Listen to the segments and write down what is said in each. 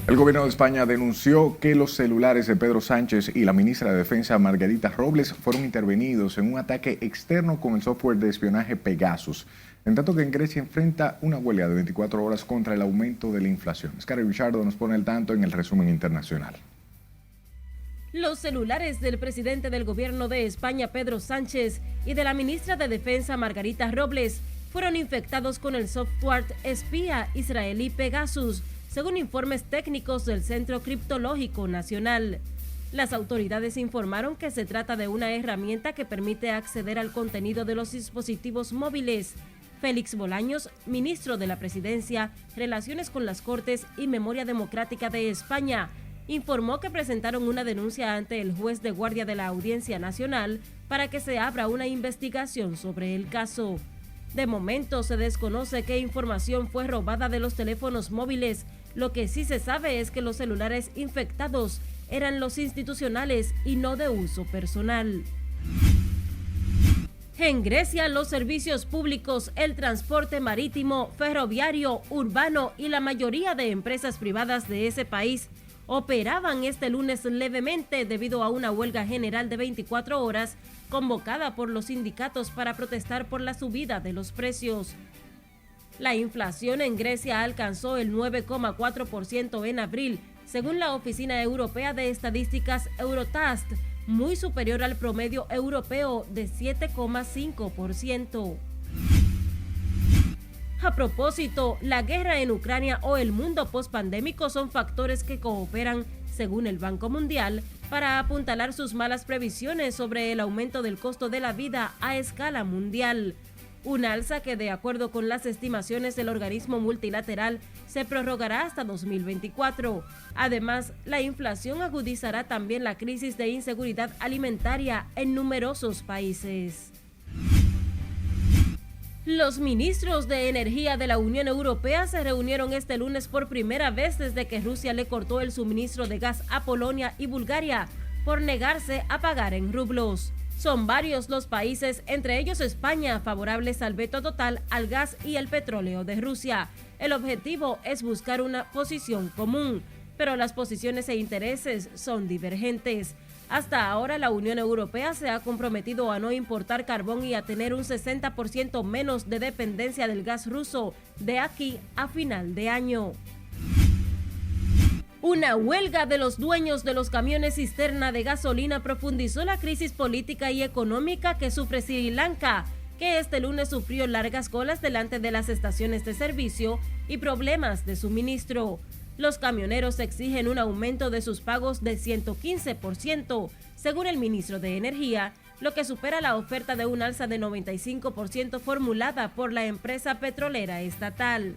El gobierno de España denunció que los celulares de Pedro Sánchez y la ministra de Defensa Margarita Robles fueron intervenidos en un ataque externo con el software de espionaje Pegasus, en tanto que en Grecia enfrenta una huelga de 24 horas contra el aumento de la inflación. Scary Richardo nos pone al tanto en el resumen internacional. Los celulares del presidente del gobierno de España, Pedro Sánchez, y de la ministra de Defensa, Margarita Robles, fueron infectados con el software espía israelí Pegasus, según informes técnicos del Centro Criptológico Nacional. Las autoridades informaron que se trata de una herramienta que permite acceder al contenido de los dispositivos móviles. Félix Bolaños, ministro de la Presidencia, Relaciones con las Cortes y Memoria Democrática de España, informó que presentaron una denuncia ante el juez de guardia de la Audiencia Nacional para que se abra una investigación sobre el caso. De momento se desconoce qué información fue robada de los teléfonos móviles. Lo que sí se sabe es que los celulares infectados eran los institucionales y no de uso personal. En Grecia, los servicios públicos, el transporte marítimo, ferroviario, urbano y la mayoría de empresas privadas de ese país operaban este lunes levemente debido a una huelga general de 24 horas convocada por los sindicatos para protestar por la subida de los precios. La inflación en Grecia alcanzó el 9,4% en abril, según la Oficina Europea de Estadísticas Eurostat, muy superior al promedio europeo de 7,5%. A propósito, la guerra en Ucrania o el mundo pospandémico son factores que cooperan, según el Banco Mundial, para apuntalar sus malas previsiones sobre el aumento del costo de la vida a escala mundial. Un alza que, de acuerdo con las estimaciones del organismo multilateral, se prorrogará hasta 2024. Además, la inflación agudizará también la crisis de inseguridad alimentaria en numerosos países. Los ministros de Energía de la Unión Europea se reunieron este lunes por primera vez desde que Rusia le cortó el suministro de gas a Polonia y Bulgaria por negarse a pagar en rublos. Son varios los países, entre ellos España, favorables al veto total al gas y el petróleo de Rusia. El objetivo es buscar una posición común, pero las posiciones e intereses son divergentes. Hasta ahora, la Unión Europea se ha comprometido a no importar carbón y a tener un 60% menos de dependencia del gas ruso de aquí a final de año. Una huelga de los dueños de los camiones cisterna de gasolina profundizó la crisis política y económica que sufre Sri Lanka, que este lunes sufrió largas colas delante de las estaciones de servicio y problemas de suministro. Los camioneros exigen un aumento de sus pagos de 115%, según el ministro de Energía, lo que supera la oferta de un alza de 95% formulada por la empresa petrolera estatal.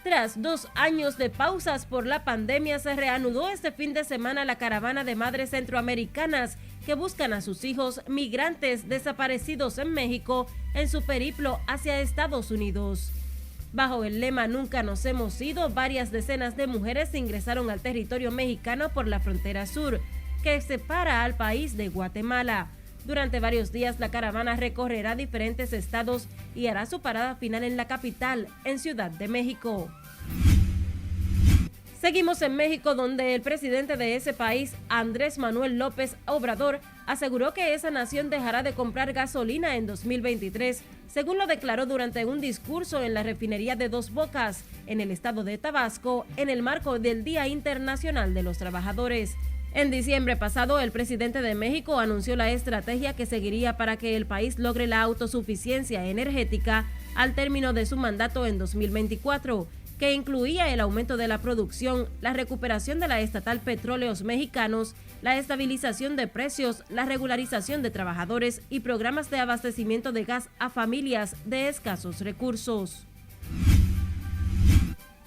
Tras 2 años de pausas por la pandemia, se reanudó este fin de semana la caravana de madres centroamericanas que buscan a sus hijos migrantes desaparecidos en México en su periplo hacia Estados Unidos. Bajo el lema Nunca nos hemos ido, varias decenas de mujeres ingresaron al territorio mexicano por la frontera sur, que separa al país de Guatemala. Durante varios días, la caravana recorrerá diferentes estados y hará su parada final en la capital, en Ciudad de México. Seguimos en México, donde el presidente de ese país, Andrés Manuel López Obrador, aseguró que esa nación dejará de comprar gasolina en 2023, según lo declaró durante un discurso en la refinería de Dos Bocas, en el estado de Tabasco, en el marco del Día Internacional de los Trabajadores. En diciembre pasado, el presidente de México anunció la estrategia que seguiría para que el país logre la autosuficiencia energética al término de su mandato en 2024, que incluía el aumento de la producción, la recuperación de la estatal Petróleos Mexicanos, la estabilización de precios, la regularización de trabajadores y programas de abastecimiento de gas a familias de escasos recursos.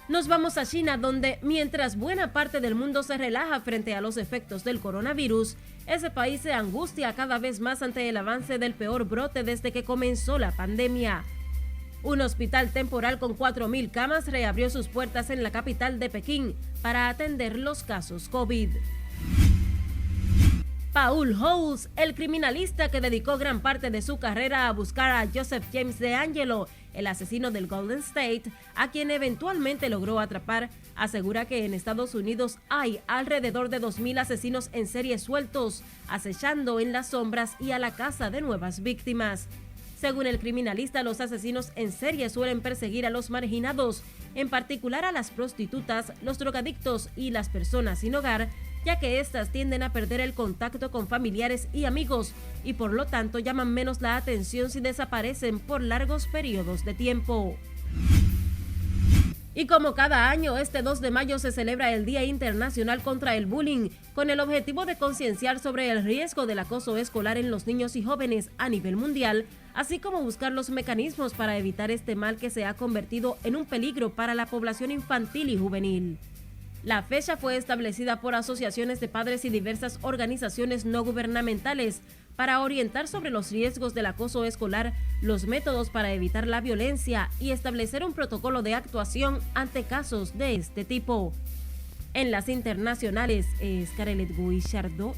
Nos vamos a China, donde mientras buena parte del mundo se relaja frente a los efectos del coronavirus, ese país se angustia cada vez más ante el avance del peor brote desde que comenzó la pandemia. Un hospital temporal con 4.000 camas reabrió sus puertas en la capital de Pekín para atender los casos COVID. Paul Holes, el criminalista que dedicó gran parte de su carrera a buscar a Joseph James DeAngelo, el asesino del Golden State, a quien eventualmente logró atrapar, asegura que en Estados Unidos hay alrededor de 2.000 asesinos en serie sueltos, acechando en las sombras y a la caza de nuevas víctimas. Según el criminalista, los asesinos en serie suelen perseguir a los marginados, en particular a las prostitutas, los drogadictos y las personas sin hogar, ya que éstas tienden a perder el contacto con familiares y amigos y por lo tanto llaman menos la atención si desaparecen por largos periodos de tiempo. Y como cada año, este 2 de mayo se celebra el Día Internacional contra el Bullying, con el objetivo de concienciar sobre el riesgo del acoso escolar en los niños y jóvenes a nivel mundial, así como buscar los mecanismos para evitar este mal que se ha convertido en un peligro para la población infantil y juvenil. La fecha fue establecida por asociaciones de padres y diversas organizaciones no gubernamentales para orientar sobre los riesgos del acoso escolar, los métodos para evitar la violencia y establecer un protocolo de actuación ante casos de este tipo. En las internacionales, Scarlett Guichardo.